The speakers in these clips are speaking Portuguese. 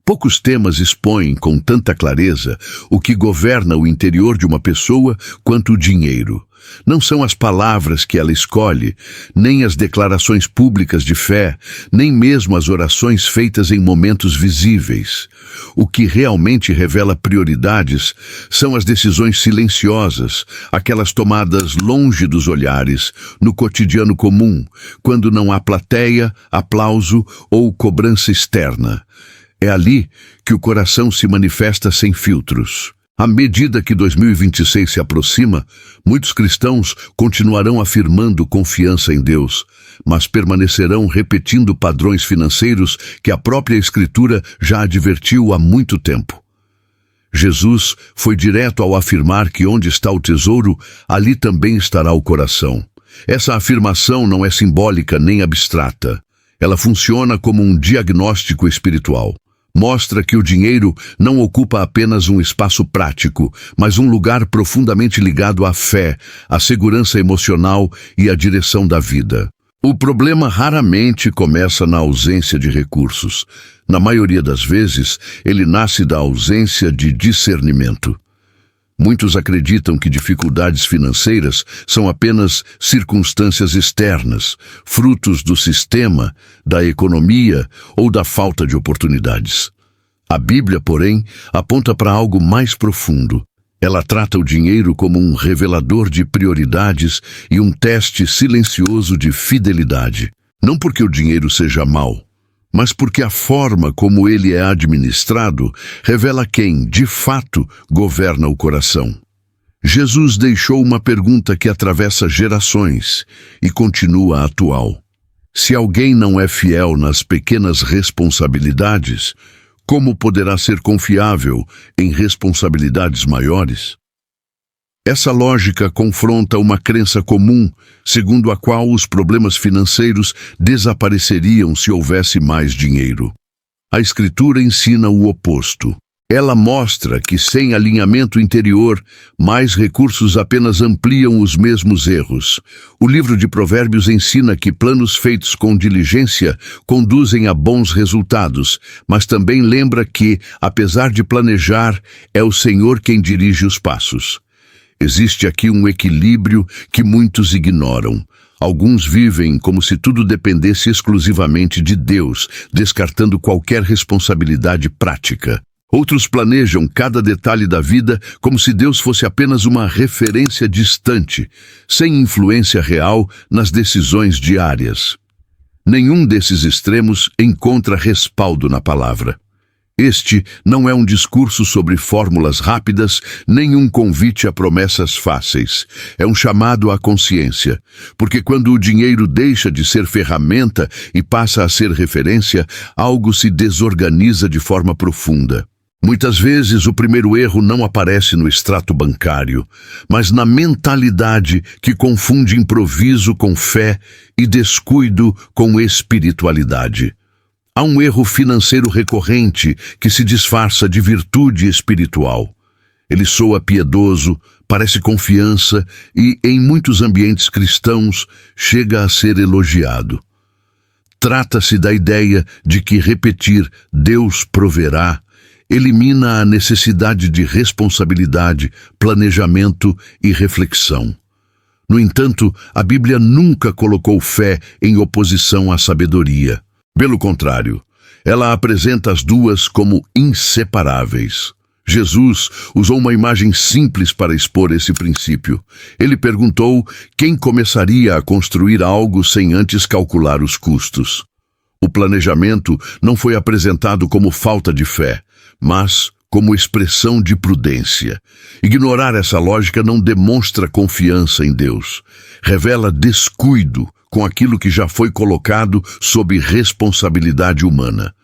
Poucos temas expõem com tanta clareza o que governa o interior de uma pessoa quanto o dinheiro. Não são as palavras que ela escolhe, nem as declarações públicas de fé, nem mesmo as orações feitas em momentos visíveis. O que realmente revela prioridades são as decisões silenciosas, aquelas tomadas longe dos olhares, no cotidiano comum, quando não há plateia, aplauso ou cobrança externa. É ali que o coração se manifesta sem filtros. À medida que 2026 se aproxima, muitos cristãos continuarão afirmando confiança em Deus, mas permanecerão repetindo padrões financeiros que a própria Escritura já advertiu há muito tempo. Jesus foi direto ao afirmar que onde está o tesouro, ali também estará o coração. Essa afirmação não é simbólica nem abstrata. Ela funciona como um diagnóstico espiritual. Mostra que o dinheiro não ocupa apenas um espaço prático, mas um lugar profundamente ligado à fé, à segurança emocional e à direção da vida. O problema raramente começa na ausência de recursos. Na maioria das vezes, ele nasce da ausência de discernimento. Muitos acreditam que dificuldades financeiras são apenas circunstâncias externas, frutos do sistema, da economia ou da falta de oportunidades. A Bíblia, porém, aponta para algo mais profundo. Ela trata o dinheiro como um revelador de prioridades e um teste silencioso de fidelidade. Não porque o dinheiro seja mau, mas porque a forma como ele é administrado revela quem, de fato, governa o coração. Jesus deixou uma pergunta que atravessa gerações e continua atual. Se alguém não é fiel nas pequenas responsabilidades, como poderá ser confiável em responsabilidades maiores? Essa lógica confronta uma crença comum, segundo a qual os problemas financeiros desapareceriam se houvesse mais dinheiro. A Escritura ensina o oposto. Ela mostra que, sem alinhamento interior, mais recursos apenas ampliam os mesmos erros. O livro de Provérbios ensina que planos feitos com diligência conduzem a bons resultados, mas também lembra que, apesar de planejar, é o Senhor quem dirige os passos. Existe aqui um equilíbrio que muitos ignoram. Alguns vivem como se tudo dependesse exclusivamente de Deus, descartando qualquer responsabilidade prática. Outros planejam cada detalhe da vida como se Deus fosse apenas uma referência distante, sem influência real nas decisões diárias. Nenhum desses extremos encontra respaldo na palavra. Este não é um discurso sobre fórmulas rápidas, nem um convite a promessas fáceis. É um chamado à consciência, porque quando o dinheiro deixa de ser ferramenta e passa a ser referência, algo se desorganiza de forma profunda. Muitas vezes o primeiro erro não aparece no extrato bancário, mas na mentalidade que confunde improviso com fé e descuido com espiritualidade. Há um erro financeiro recorrente que se disfarça de virtude espiritual. Ele soa piedoso, parece confiança e, em muitos ambientes cristãos, chega a ser elogiado. Trata-se da ideia de que repetir "Deus proverá" elimina a necessidade de responsabilidade, planejamento e reflexão. No entanto, a Bíblia nunca colocou fé em oposição à sabedoria. Pelo contrário, ela apresenta as duas como inseparáveis. Jesus usou uma imagem simples para expor esse princípio. Ele perguntou quem começaria a construir algo sem antes calcular os custos. O planejamento não foi apresentado como falta de fé, mas como expressão de prudência. Ignorar essa lógica não demonstra confiança em Deus. Revela descuido com aquilo que já foi colocado sob responsabilidade humana.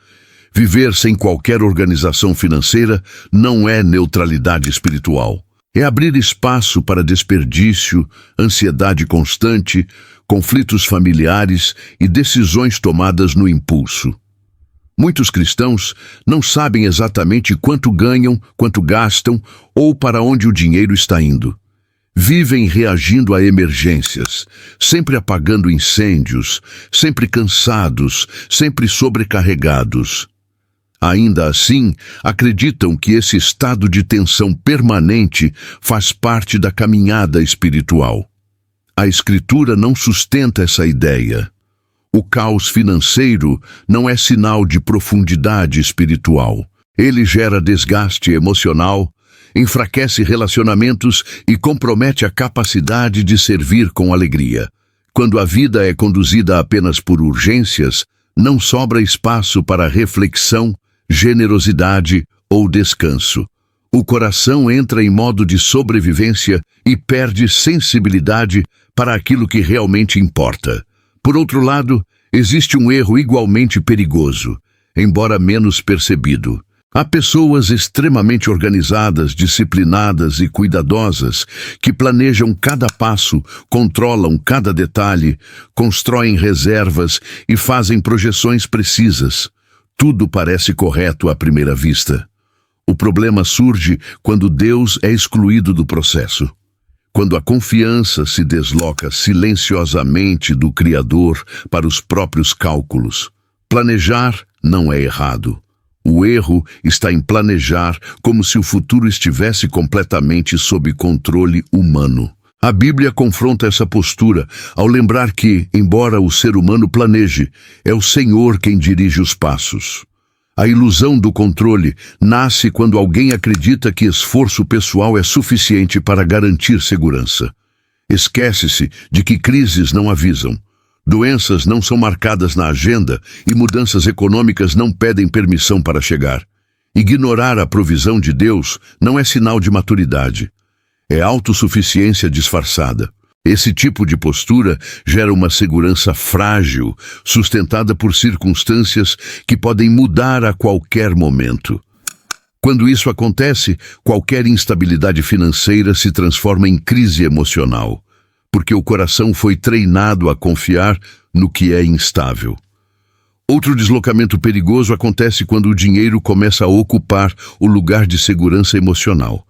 Viver sem qualquer organização financeira não é neutralidade espiritual. É abrir espaço para desperdício, ansiedade constante, conflitos familiares e decisões tomadas no impulso. Muitos cristãos não sabem exatamente quanto ganham, quanto gastam ou para onde o dinheiro está indo. Vivem reagindo a emergências, sempre apagando incêndios, sempre cansados, sempre sobrecarregados. Ainda assim, acreditam que esse estado de tensão permanente faz parte da caminhada espiritual. A Escritura não sustenta essa ideia. O caos financeiro não é sinal de profundidade espiritual. Ele gera desgaste emocional, enfraquece relacionamentos e compromete a capacidade de servir com alegria. Quando a vida é conduzida apenas por urgências, não sobra espaço para reflexão, generosidade ou descanso. O coração entra em modo de sobrevivência e perde sensibilidade para aquilo que realmente importa. Por outro lado, existe um erro igualmente perigoso, embora menos percebido. Há pessoas extremamente organizadas, disciplinadas e cuidadosas que planejam cada passo, controlam cada detalhe, constroem reservas e fazem projeções precisas. Tudo parece correto à primeira vista. O problema surge quando Deus é excluído do processo. Quando a confiança se desloca silenciosamente do Criador para os próprios cálculos. Planejar não é errado. O erro está em planejar como se o futuro estivesse completamente sob controle humano. A Bíblia confronta essa postura ao lembrar que, embora o ser humano planeje, é o Senhor quem dirige os passos. A ilusão do controle nasce quando alguém acredita que esforço pessoal é suficiente para garantir segurança. Esquece-se de que crises não avisam. Doenças não são marcadas na agenda e mudanças econômicas não pedem permissão para chegar. Ignorar a provisão de Deus não é sinal de maturidade. É autossuficiência disfarçada. Esse tipo de postura gera uma segurança frágil, sustentada por circunstâncias que podem mudar a qualquer momento. Quando isso acontece, qualquer instabilidade financeira se transforma em crise emocional, porque o coração foi treinado a confiar no que é instável. Outro deslocamento perigoso acontece quando o dinheiro começa a ocupar o lugar de segurança emocional.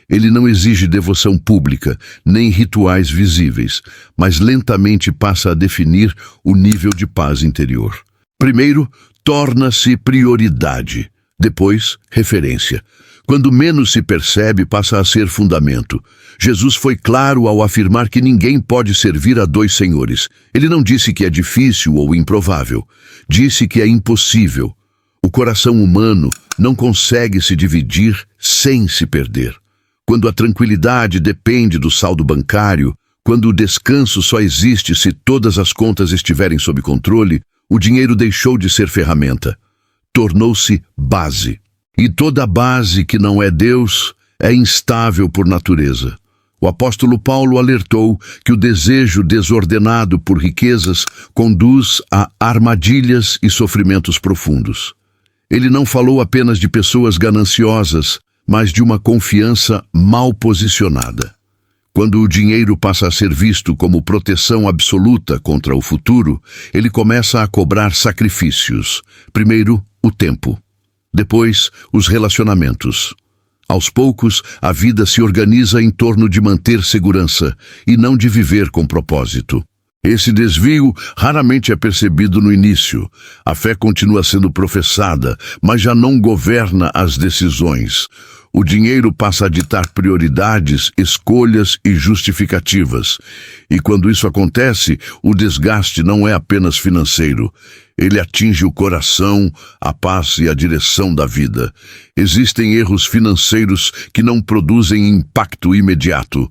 Ele não exige devoção pública, nem rituais visíveis, mas lentamente passa a definir o nível de paz interior. Primeiro, torna-se prioridade. Depois, referência. Quando menos se percebe, passa a ser fundamento. Jesus foi claro ao afirmar que ninguém pode servir a dois senhores. Ele não disse que é difícil ou improvável. Disse que é impossível. O coração humano não consegue se dividir sem se perder. Quando a tranquilidade depende do saldo bancário, quando o descanso só existe se todas as contas estiverem sob controle, o dinheiro deixou de ser ferramenta. Tornou-se base. E toda base que não é Deus é instável por natureza. O apóstolo Paulo alertou que o desejo desordenado por riquezas conduz a armadilhas e sofrimentos profundos. Ele não falou apenas de pessoas gananciosas, mas de uma confiança mal posicionada. Quando o dinheiro passa a ser visto como proteção absoluta contra o futuro, ele começa a cobrar sacrifícios. Primeiro, o tempo. Depois, os relacionamentos. Aos poucos, a vida se organiza em torno de manter segurança e não de viver com propósito. Esse desvio raramente é percebido no início. A fé continua sendo professada, mas já não governa as decisões. O dinheiro passa a ditar prioridades, escolhas e justificativas. E quando isso acontece, o desgaste não é apenas financeiro. Ele atinge o coração, a paz e a direção da vida. Existem erros financeiros que não produzem impacto imediato.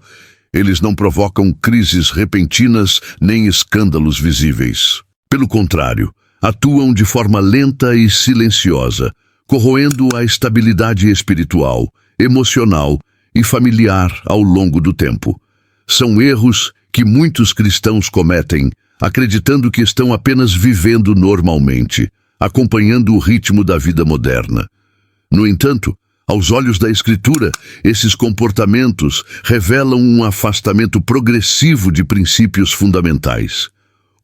Eles não provocam crises repentinas nem escândalos visíveis. Pelo contrário, atuam de forma lenta e silenciosa, corroendo a estabilidade espiritual, emocional e familiar ao longo do tempo. São erros que muitos cristãos cometem, acreditando que estão apenas vivendo normalmente, acompanhando o ritmo da vida moderna. No entanto, aos olhos da Escritura, esses comportamentos revelam um afastamento progressivo de princípios fundamentais.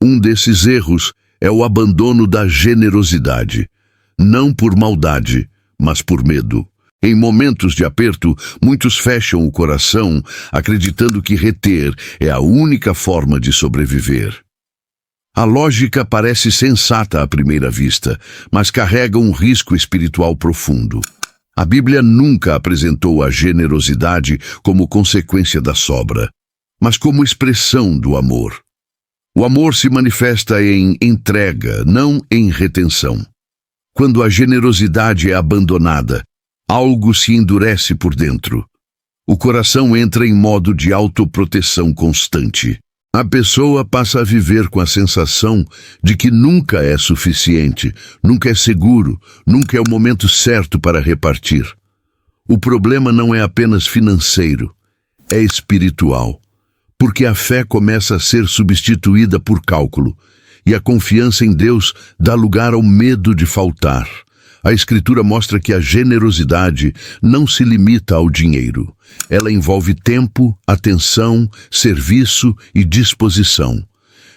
Um desses erros é o abandono da generosidade, não por maldade, mas por medo. Em momentos de aperto, muitos fecham o coração, acreditando que reter é a única forma de sobreviver. A lógica parece sensata à primeira vista, mas carrega um risco espiritual profundo. A Bíblia nunca apresentou a generosidade como consequência da sobra, mas como expressão do amor. O amor se manifesta em entrega, não em retenção. Quando a generosidade é abandonada, algo se endurece por dentro. O coração entra em modo de autoproteção constante. A pessoa passa a viver com a sensação de que nunca é suficiente, nunca é seguro, nunca é o momento certo para repartir. O problema não é apenas financeiro, é espiritual, porque a fé começa a ser substituída por cálculo, e a confiança em Deus dá lugar ao medo de faltar. A Escritura mostra que a generosidade não se limita ao dinheiro. Ela envolve tempo, atenção, serviço e disposição.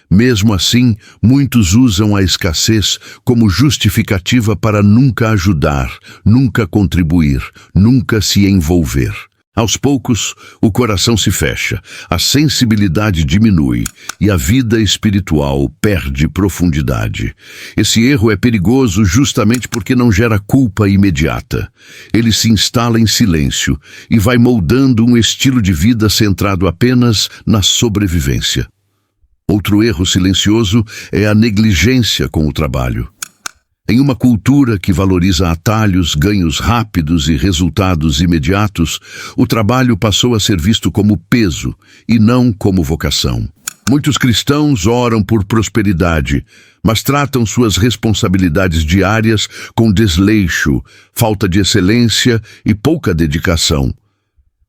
Mesmo assim, muitos usam a escassez como justificativa para nunca ajudar, nunca contribuir, nunca se envolver. Aos poucos, o coração se fecha, a sensibilidade diminui e a vida espiritual perde profundidade. Esse erro é perigoso justamente porque não gera culpa imediata. Ele se instala em silêncio e vai moldando um estilo de vida centrado apenas na sobrevivência. Outro erro silencioso é a negligência com o trabalho. Em uma cultura que valoriza atalhos, ganhos rápidos e resultados imediatos, o trabalho passou a ser visto como peso e não como vocação. Muitos cristãos oram por prosperidade, mas tratam suas responsabilidades diárias com desleixo, falta de excelência e pouca dedicação.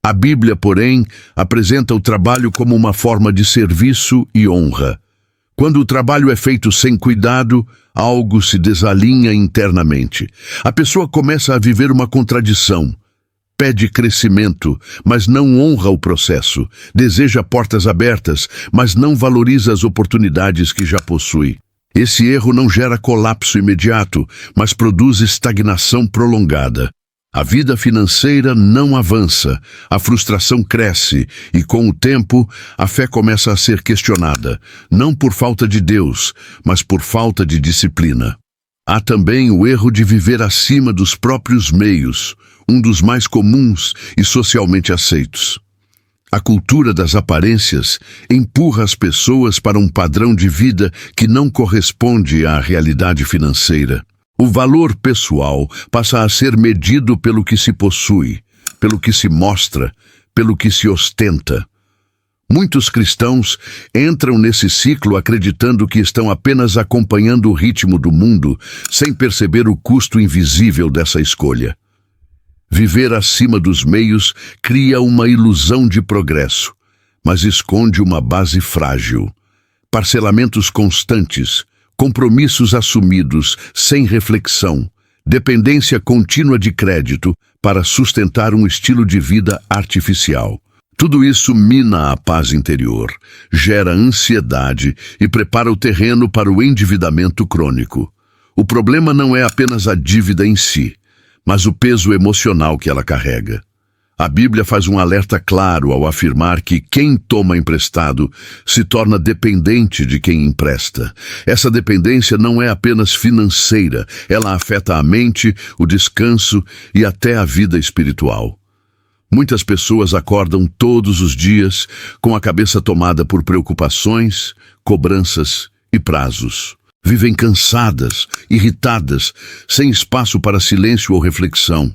A Bíblia, porém, apresenta o trabalho como uma forma de serviço e honra. Quando o trabalho é feito sem cuidado, algo se desalinha internamente. A pessoa começa a viver uma contradição. Pede crescimento, mas não honra o processo. Deseja portas abertas, mas não valoriza as oportunidades que já possui. Esse erro não gera colapso imediato, mas produz estagnação prolongada. A vida financeira não avança, a frustração cresce e, com o tempo, a fé começa a ser questionada, não por falta de Deus, mas por falta de disciplina. Há também o erro de viver acima dos próprios meios, um dos mais comuns e socialmente aceitos. A cultura das aparências empurra as pessoas para um padrão de vida que não corresponde à realidade financeira. O valor pessoal passa a ser medido pelo que se possui, pelo que se mostra, pelo que se ostenta. Muitos cristãos entram nesse ciclo acreditando que estão apenas acompanhando o ritmo do mundo, sem perceber o custo invisível dessa escolha. Viver acima dos meios cria uma ilusão de progresso, mas esconde uma base frágil. Parcelamentos constantes, compromissos assumidos sem reflexão, dependência contínua de crédito para sustentar um estilo de vida artificial. Tudo isso mina a paz interior, gera ansiedade e prepara o terreno para o endividamento crônico. O problema não é apenas a dívida em si, mas o peso emocional que ela carrega. A Bíblia faz um alerta claro ao afirmar que quem toma emprestado se torna dependente de quem empresta. Essa dependência não é apenas financeira, ela afeta a mente, o descanso e até a vida espiritual. Muitas pessoas acordam todos os dias com a cabeça tomada por preocupações, cobranças e prazos. Vivem cansadas, irritadas, sem espaço para silêncio ou reflexão.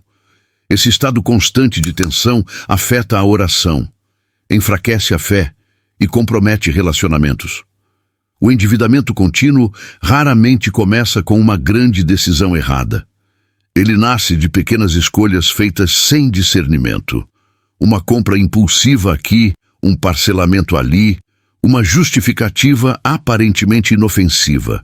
Esse estado constante de tensão afeta a oração, enfraquece a fé e compromete relacionamentos. O endividamento contínuo raramente começa com uma grande decisão errada. Ele nasce de pequenas escolhas feitas sem discernimento. Uma compra impulsiva aqui, um parcelamento ali, uma justificativa aparentemente inofensiva.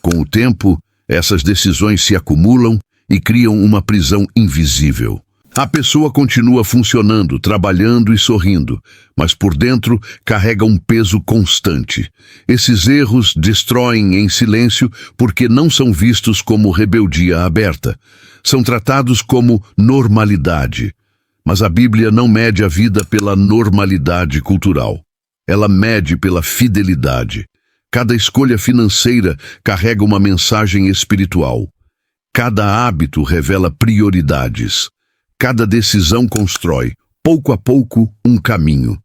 Com o tempo, essas decisões se acumulam e criam uma prisão invisível. A pessoa continua funcionando, trabalhando e sorrindo, mas por dentro carrega um peso constante. Esses erros destroem em silêncio porque não são vistos como rebeldia aberta. São tratados como normalidade. Mas a Bíblia não mede a vida pela normalidade cultural. Ela mede pela fidelidade. Cada escolha financeira carrega uma mensagem espiritual. Cada hábito revela prioridades. Cada decisão constrói, pouco a pouco, um caminho.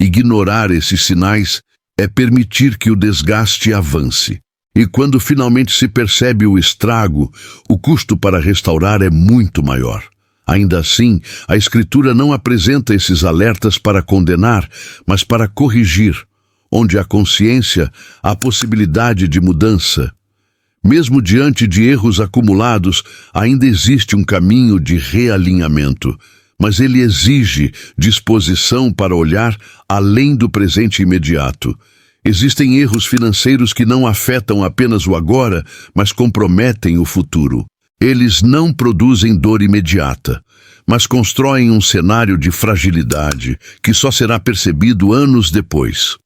Ignorar esses sinais é permitir que o desgaste avance. E quando finalmente se percebe o estrago, o custo para restaurar é muito maior. Ainda assim, a Escritura não apresenta esses alertas para condenar, mas para corrigir. Onde há consciência, há possibilidade de mudança. Mesmo diante de erros acumulados, ainda existe um caminho de realinhamento, mas ele exige disposição para olhar além do presente imediato. Existem erros financeiros que não afetam apenas o agora, mas comprometem o futuro. Eles não produzem dor imediata, mas constroem um cenário de fragilidade que só será percebido anos depois.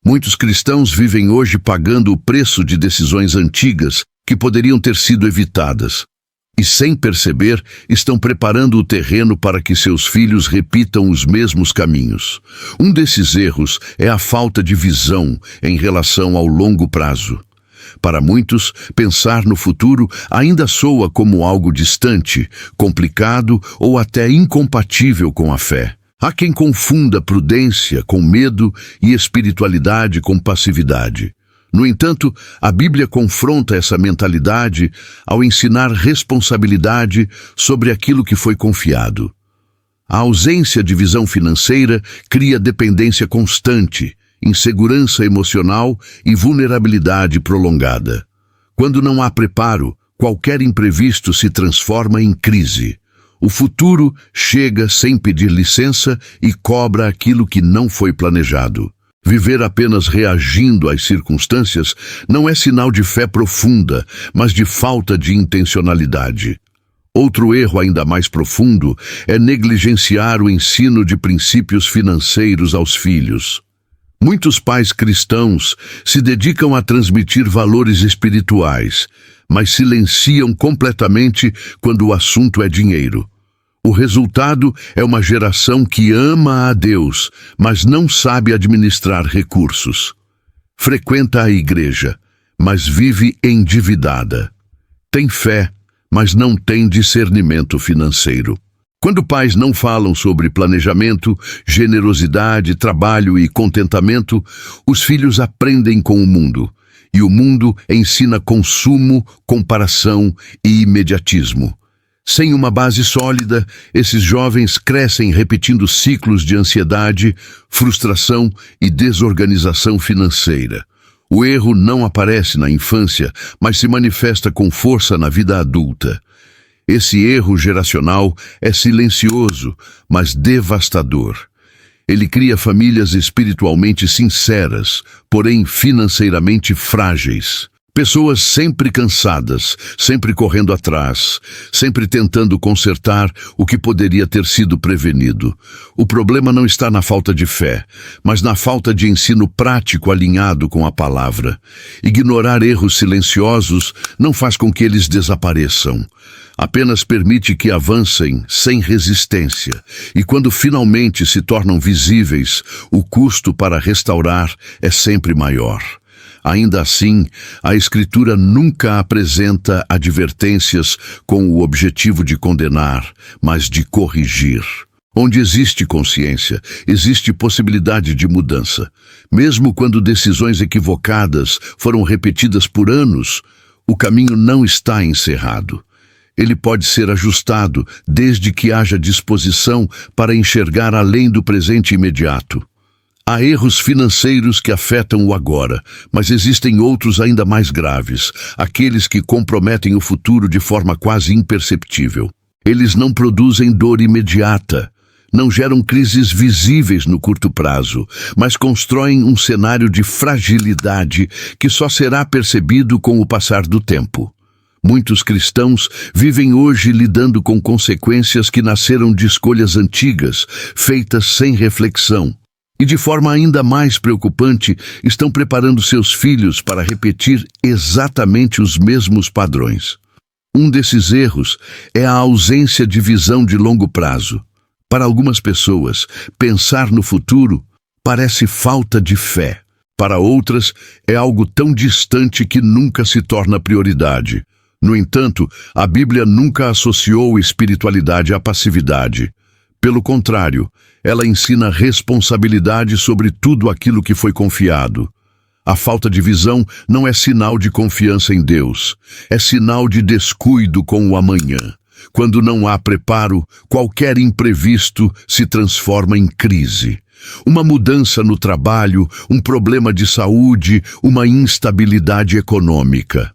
Muitos cristãos vivem hoje pagando o preço de decisões antigas que poderiam ter sido evitadas. E, sem perceber, estão preparando o terreno para que seus filhos repitam os mesmos caminhos. Um desses erros é a falta de visão em relação ao longo prazo. Para muitos, pensar no futuro ainda soa como algo distante, complicado ou até incompatível com a fé. Há quem confunda prudência com medo e espiritualidade com passividade. No entanto, a Bíblia confronta essa mentalidade ao ensinar responsabilidade sobre aquilo que foi confiado. A ausência de visão financeira cria dependência constante, insegurança emocional e vulnerabilidade prolongada. Quando não há preparo, qualquer imprevisto se transforma em crise. O futuro chega sem pedir licença e cobra aquilo que não foi planejado. Viver apenas reagindo às circunstâncias não é sinal de fé profunda, mas de falta de intencionalidade. Outro erro ainda mais profundo é negligenciar o ensino de princípios financeiros aos filhos. Muitos pais cristãos se dedicam a transmitir valores espirituais, mas silenciam completamente quando o assunto é dinheiro. O resultado é uma geração que ama a Deus, mas não sabe administrar recursos. Frequenta a igreja, mas vive endividada. Tem fé, mas não tem discernimento financeiro. Quando pais não falam sobre planejamento, generosidade, trabalho e contentamento, os filhos aprendem com o mundo. E o mundo ensina consumo, comparação e imediatismo. Sem uma base sólida, esses jovens crescem repetindo ciclos de ansiedade, frustração e desorganização financeira. O erro não aparece na infância, mas se manifesta com força na vida adulta. Esse erro geracional é silencioso, mas devastador. Ele cria famílias espiritualmente sinceras, porém financeiramente frágeis. Pessoas sempre cansadas, sempre correndo atrás, sempre tentando consertar o que poderia ter sido prevenido. O problema não está na falta de fé, mas na falta de ensino prático alinhado com a palavra. Ignorar erros silenciosos não faz com que eles desapareçam. Apenas permite que avancem sem resistência. E quando finalmente se tornam visíveis, o custo para restaurar é sempre maior. Ainda assim, a Escritura nunca apresenta advertências com o objetivo de condenar, mas de corrigir. Onde existe consciência, existe possibilidade de mudança. Mesmo quando decisões equivocadas foram repetidas por anos, o caminho não está encerrado. Ele pode ser ajustado desde que haja disposição para enxergar além do presente imediato. Há erros financeiros que afetam o agora, mas existem outros ainda mais graves, aqueles que comprometem o futuro de forma quase imperceptível. Eles não produzem dor imediata, não geram crises visíveis no curto prazo, mas constroem um cenário de fragilidade que só será percebido com o passar do tempo. Muitos cristãos vivem hoje lidando com consequências que nasceram de escolhas antigas, feitas sem reflexão. E de forma ainda mais preocupante, estão preparando seus filhos para repetir exatamente os mesmos padrões. Um desses erros é a ausência de visão de longo prazo. Para algumas pessoas, pensar no futuro parece falta de fé. Para outras, é algo tão distante que nunca se torna prioridade. No entanto, a Bíblia nunca associou espiritualidade à passividade. Pelo contrário, ela ensina responsabilidade sobre tudo aquilo que foi confiado. A falta de visão não é sinal de confiança em Deus, é sinal de descuido com o amanhã. Quando não há preparo, qualquer imprevisto se transforma em crise. Uma mudança no trabalho, um problema de saúde, uma instabilidade econômica.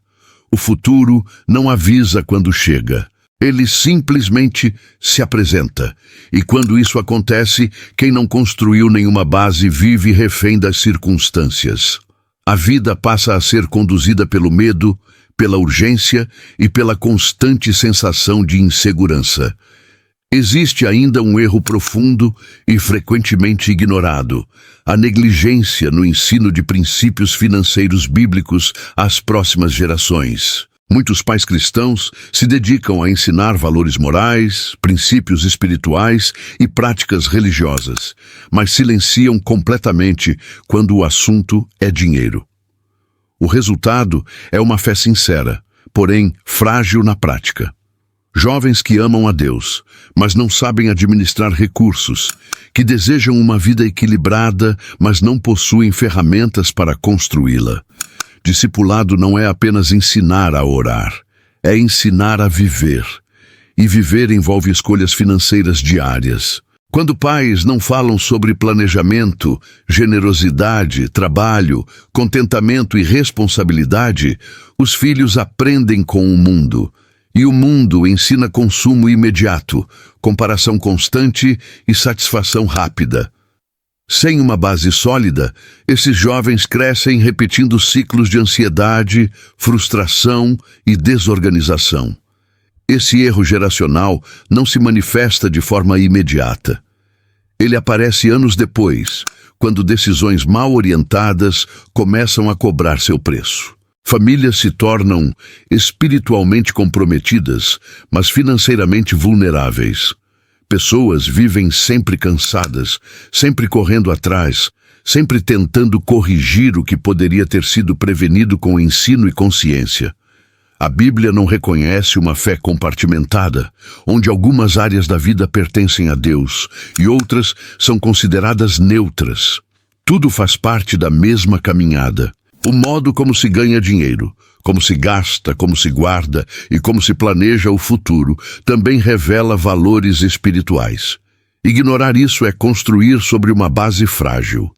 O futuro não avisa quando chega. Ele simplesmente se apresenta. E quando isso acontece, quem não construiu nenhuma base vive refém das circunstâncias. A vida passa a ser conduzida pelo medo, pela urgência e pela constante sensação de insegurança. Existe ainda um erro profundo e frequentemente ignorado: a negligência no ensino de princípios financeiros bíblicos às próximas gerações. Muitos pais cristãos se dedicam a ensinar valores morais, princípios espirituais e práticas religiosas, mas silenciam completamente quando o assunto é dinheiro. O resultado é uma fé sincera, porém frágil na prática. Jovens que amam a Deus, mas não sabem administrar recursos, que desejam uma vida equilibrada, mas não possuem ferramentas para construí-la. Discipulado não é apenas ensinar a orar, é ensinar a viver. E viver envolve escolhas financeiras diárias. Quando pais não falam sobre planejamento, generosidade, trabalho, contentamento e responsabilidade, os filhos aprendem com o mundo. E o mundo ensina consumo imediato, comparação constante e satisfação rápida. Sem uma base sólida, esses jovens crescem repetindo ciclos de ansiedade, frustração e desorganização. Esse erro geracional não se manifesta de forma imediata. Ele aparece anos depois, quando decisões mal orientadas começam a cobrar seu preço. Famílias se tornam espiritualmente comprometidas, mas financeiramente vulneráveis. Pessoas vivem sempre cansadas, sempre correndo atrás, sempre tentando corrigir o que poderia ter sido prevenido com ensino e consciência. A Bíblia não reconhece uma fé compartimentada, onde algumas áreas da vida pertencem a Deus e outras são consideradas neutras. Tudo faz parte da mesma caminhada. O modo como se ganha dinheiro, como se gasta, como se guarda e como se planeja o futuro também revela valores espirituais. Ignorar isso é construir sobre uma base frágil.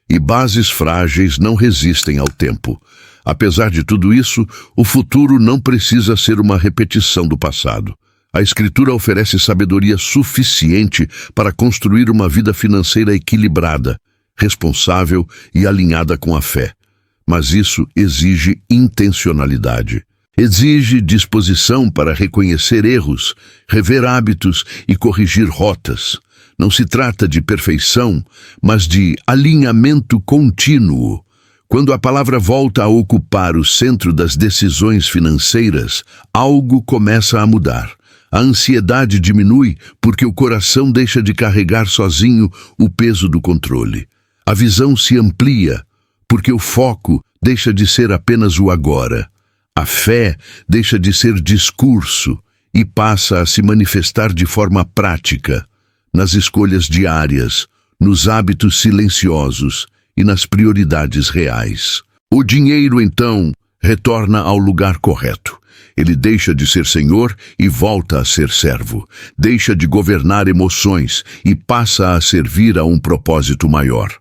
E bases frágeis não resistem ao tempo. Apesar de tudo isso, o futuro não precisa ser uma repetição do passado. A Escritura oferece sabedoria suficiente para construir uma vida financeira equilibrada, responsável e alinhada com a fé. Mas isso exige intencionalidade. Exige disposição para reconhecer erros, rever hábitos e corrigir rotas. Não se trata de perfeição, mas de alinhamento contínuo. Quando a palavra volta a ocupar o centro das decisões financeiras, algo começa a mudar. A ansiedade diminui porque o coração deixa de carregar sozinho o peso do controle. A visão se amplia porque o foco deixa de ser apenas o agora. A fé deixa de ser discurso e passa a se manifestar de forma prática, nas escolhas diárias, nos hábitos silenciosos e nas prioridades reais. O dinheiro, então, retorna ao lugar correto. Ele deixa de ser senhor e volta a ser servo. Deixa de governar emoções e passa a servir a um propósito maior.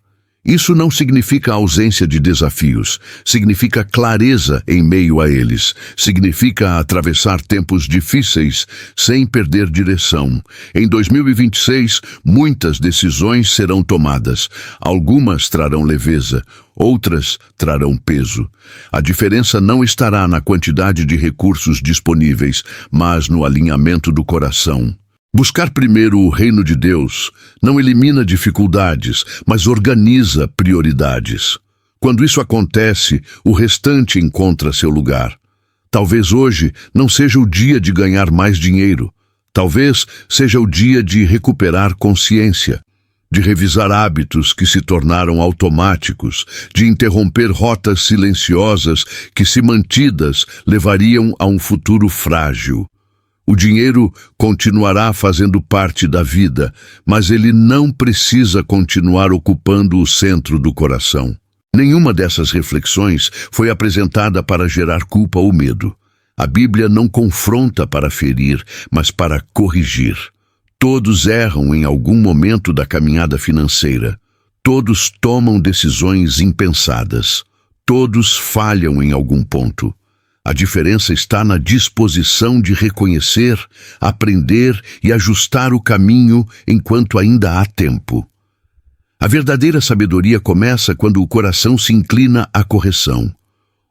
Isso não significa ausência de desafios, significa clareza em meio a eles, significa atravessar tempos difíceis sem perder direção. Em 2026, muitas decisões serão tomadas. Algumas trarão leveza, outras trarão peso. A diferença não estará na quantidade de recursos disponíveis, mas no alinhamento do coração. Buscar primeiro o reino de Deus não elimina dificuldades, mas organiza prioridades. Quando isso acontece, o restante encontra seu lugar. Talvez hoje não seja o dia de ganhar mais dinheiro. Talvez seja o dia de recuperar consciência. de revisar hábitos que se tornaram automáticos, de interromper rotas silenciosas que, se mantidas, levariam a um futuro frágil. O dinheiro continuará fazendo parte da vida, mas ele não precisa continuar ocupando o centro do coração. Nenhuma dessas reflexões foi apresentada para gerar culpa ou medo. A Bíblia não confronta para ferir, mas para corrigir. Todos erram em algum momento da caminhada financeira. Todos tomam decisões impensadas. Todos falham em algum ponto. A diferença está na disposição de reconhecer, aprender e ajustar o caminho enquanto ainda há tempo. A verdadeira sabedoria começa quando o coração se inclina à correção.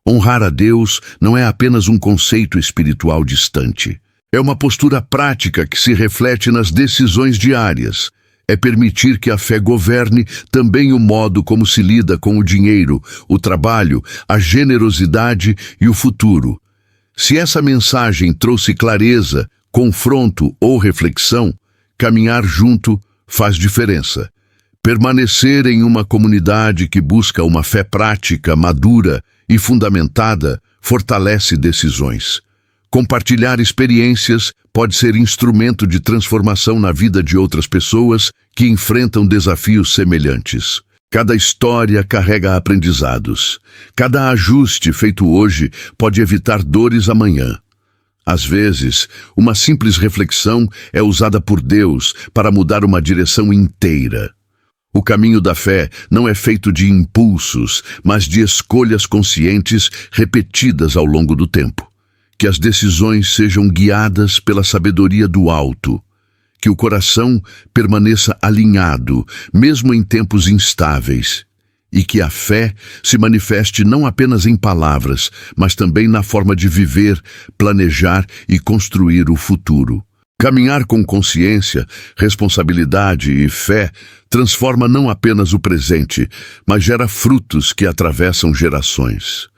Honrar a Deus não é apenas um conceito espiritual distante. É uma postura prática que se reflete nas decisões diárias. É permitir que a fé governe também o modo como se lida com o dinheiro, o trabalho, a generosidade e o futuro. Se essa mensagem trouxe clareza, confronto ou reflexão, caminhar junto faz diferença. Permanecer em uma comunidade que busca uma fé prática, madura e fundamentada fortalece decisões. Compartilhar experiências pode ser instrumento de transformação na vida de outras pessoas que enfrentam desafios semelhantes. Cada história carrega aprendizados. Cada ajuste feito hoje pode evitar dores amanhã. Às vezes, uma simples reflexão é usada por Deus para mudar uma direção inteira. O caminho da fé não é feito de impulsos, mas de escolhas conscientes repetidas ao longo do tempo. Que as decisões sejam guiadas pela sabedoria do alto. Que o coração permaneça alinhado, mesmo em tempos instáveis. E que a fé se manifeste não apenas em palavras, mas também na forma de viver, planejar e construir o futuro. Caminhar com consciência, responsabilidade e fé transforma não apenas o presente, mas gera frutos que atravessam gerações.